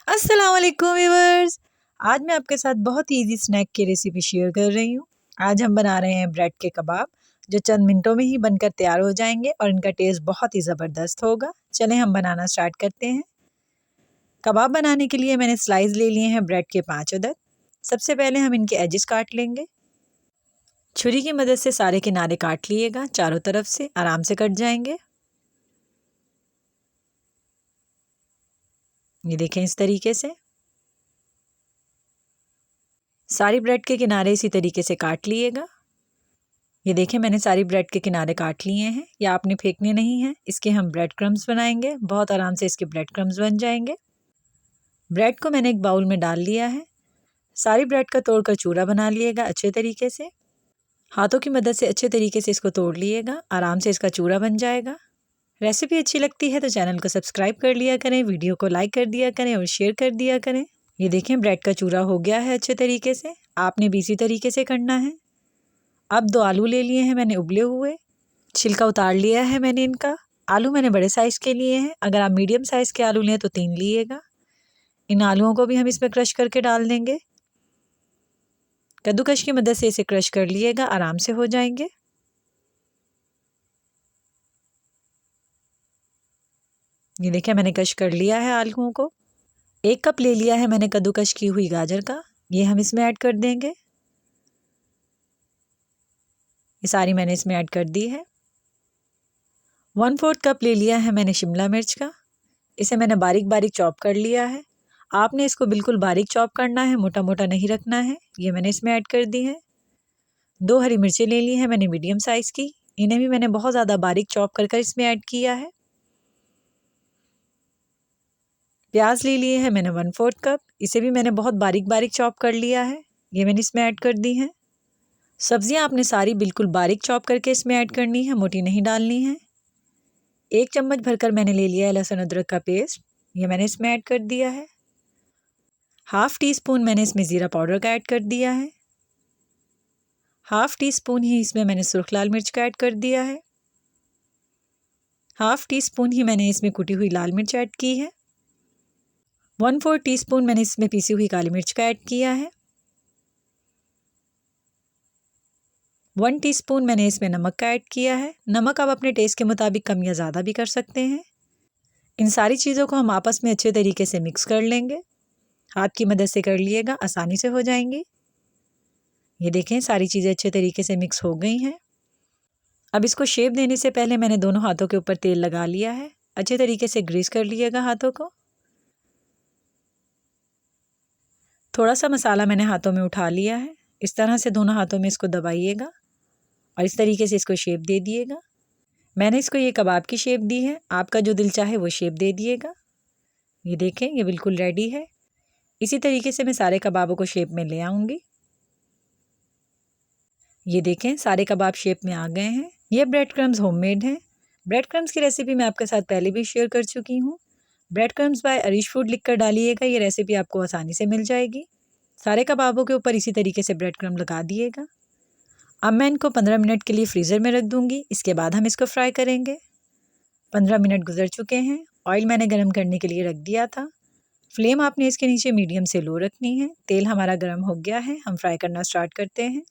अस्सलाम वालेकुम व्यूअर्स। आज मैं आपके साथ बहुत ही इजी स्नैक की रेसिपी शेयर कर रही हूँ। आज हम बना रहे हैं ब्रेड के कबाब, जो चंद मिनटों में ही बनकर तैयार हो जाएंगे और इनका टेस्ट बहुत ही ज़बरदस्त होगा। चलें हम बनाना स्टार्ट करते हैं। कबाब बनाने के लिए मैंने स्लाइस ले लिए हैं ब्रेड के 5 अदद। सबसे पहले हम इनके एजेस काट लेंगे। छुरी की मदद से सारे किनारे काट लिएगा, चारों तरफ से आराम से कट जाएंगे। ये देखें, इस तरीके से सारी ब्रेड के किनारे इसी तरीके से काट लिएगा। ये देखें, मैंने सारी ब्रेड के किनारे काट लिए हैं। या आपने फेंकने नहीं हैं, इसके हम ब्रेड क्रम्स बनाएंगे। बहुत आराम से इसके ब्रेड क्रम्स बन जाएंगे। ब्रेड को मैंने एक बाउल में डाल लिया है। सारी ब्रेड का तोड़कर चूरा बना लिएगा अच्छे तरीके से। हाथों की मदद से अच्छे तरीके से इसको तोड़ लिएगा, आराम से इसका चूरा बन जाएगा। रेसिपी अच्छी लगती है तो चैनल को सब्सक्राइब कर लिया करें, वीडियो को लाइक कर दिया करें और शेयर कर दिया करें। ये देखें, ब्रेड का चूरा हो गया है अच्छे तरीके से। आपने भी इसी तरीके से करना है। अब 2 आलू ले लिए हैं मैंने उबले हुए, छिलका उतार लिया है मैंने इनका। आलू मैंने बड़े साइज़ के लिए हैं, अगर आप मीडियम साइज़ के आलू लें तो 3 लीजिएगा। इन आलूओं को भी हम इसमें क्रश करके डाल देंगे। कद्दूकश की मदद से इसे क्रश कर लिएगा, आराम से हो जाएंगे। ये देखिए, मैंने क्रश कर लिया है आलूओं को। 1 कप ले लिया है मैंने कद्दूकश की हुई गाजर का, ये हम इसमें ऐड कर देंगे। ये सारी मैंने इसमें ऐड कर दी है। 1/4 कप ले लिया है मैंने शिमला मिर्च का, इसे मैंने बारीक बारीक चॉप कर लिया है। आपने इसको बिल्कुल बारीक चॉप करना है, मोटा मोटा नहीं रखना है। ये मैंने इसमें ऐड कर दी है। 2 हरी मिर्चें ले ली हैं मैंने मीडियम साइज़ की, इन्हें भी मैंने बहुत ज़्यादा बारीक चॉप कर इसमें ऐड किया है। प्याज ले लिए हैं मैंने 1/4 कप, इसे भी मैंने बहुत बारीक बारीक चॉप कर लिया है। ये मैंने इसमें ऐड कर दी हैं। सब्जियां आपने सारी बिल्कुल बारीक चॉप करके इसमें ऐड करनी है, मोटी नहीं डालनी है। 1 चम्मच भरकर मैंने ले लिया है लहसुन अदरक का पेस्ट, ये मैंने इसमें ऐड कर दिया है। 1/2 टीस्पून मैंने इसमें ज़ीरा पाउडर का ऐड कर दिया है। 1/2 टीस्पून ही इसमें मैंने सुर्ख लाल मिर्च का ऐड कर दिया है। 1/2 टीस्पून ही मैंने इसमें कुटी हुई लाल मिर्च ऐड की है। 1/4 टीस्पून मैंने इसमें पीसी हुई काली मिर्च का ऐड किया है। 1 टीस्पून मैंने इसमें नमक का ऐड किया है। नमक आप अपने टेस्ट के मुताबिक कम या ज़्यादा भी कर सकते हैं। इन सारी चीज़ों को हम आपस में अच्छे तरीके से मिक्स कर लेंगे। हाथ की मदद से कर लिएगा, आसानी से हो जाएंगी। ये देखें, सारी चीज़ें अच्छे तरीके से मिक्स हो गई हैं। अब इसको शेप देने से पहले मैंने दोनों हाथों के ऊपर तेल लगा लिया है। अच्छे तरीके से ग्रीस कर लिएगा हाथों को। थोड़ा सा मसाला मैंने हाथों में उठा लिया है। इस तरह से दोनों हाथों में इसको दबाइएगा और इस तरीके से इसको शेप दे दिएगा। मैंने इसको ये कबाब की शेप दी है, आपका जो दिल चाहे वो शेप दे दिएगा। ये देखें, ये बिल्कुल रेडी है। इसी तरीके से मैं सारे कबाबों को शेप में ले आऊँगी। ये देखें, सारे कबाब शेप में आ गए हैं। ये ब्रेड क्रम्स होममेड हैं। ब्रेड क्रम्स की रेसिपी मैं आपके साथ पहले भी शेयर कर चुकी हूँ। Bread crumbs by Arish food लिख कर डालिएगा, ये रेसिपी आपको आसानी से मिल जाएगी। सारे कबाबों के ऊपर इसी तरीके से ब्रेड क्रम्ब लगा दिएगा। अब मैं इनको 15 मिनट के लिए फ्रीज़र में रख दूँगी, इसके बाद हम इसको फ्राई करेंगे। 15 मिनट गुजर चुके हैं। ऑयल मैंने गर्म करने के लिए रख दिया था। फ्लेम आपने इसके नीचे मीडियम से लो रखनी है। तेल हमारा गर्म हो गया है, हम फ्राई करना स्टार्ट करते हैं।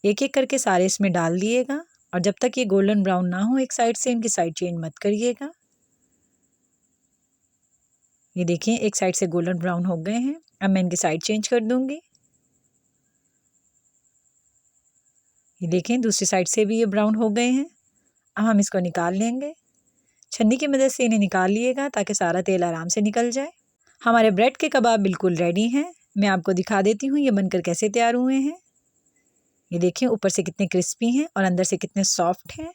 एक एक करके सारे इसमें डाल दिएगा और जब तक ये गोल्डन ब्राउन ना हो एक साइड से, इनकी साइड चेंज मत करिएगा। ये देखिए, एक साइड से गोल्डन ब्राउन हो गए हैं। अब मैं इनकी साइड चेंज कर दूंगी। ये देखें, दूसरी साइड से भी ये ब्राउन हो गए हैं। अब हम इसको निकाल लेंगे। छन्नी की मदद से इन्हें निकाल लिएगा ताकि सारा तेल आराम से निकल जाए। हमारे ब्रेड के कबाब बिल्कुल रेडी हैं। मैं आपको दिखा देती हूँ ये बनकर कैसे तैयार हुए हैं। ये देखिए, ऊपर से कितने क्रिस्पी हैं और अंदर से कितने सॉफ्ट हैं।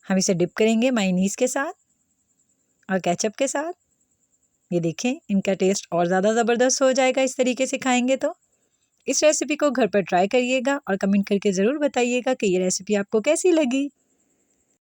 हम इसे डिप करेंगे मायोनीज़ के साथ और केचप के साथ। ये देखें, इनका टेस्ट और ज़्यादा ज़बरदस्त हो जाएगा इस तरीके से खाएंगे तो। इस रेसिपी को घर पर ट्राई करिएगा और कमेंट करके ज़रूर बताइएगा कि ये रेसिपी आपको कैसी लगी।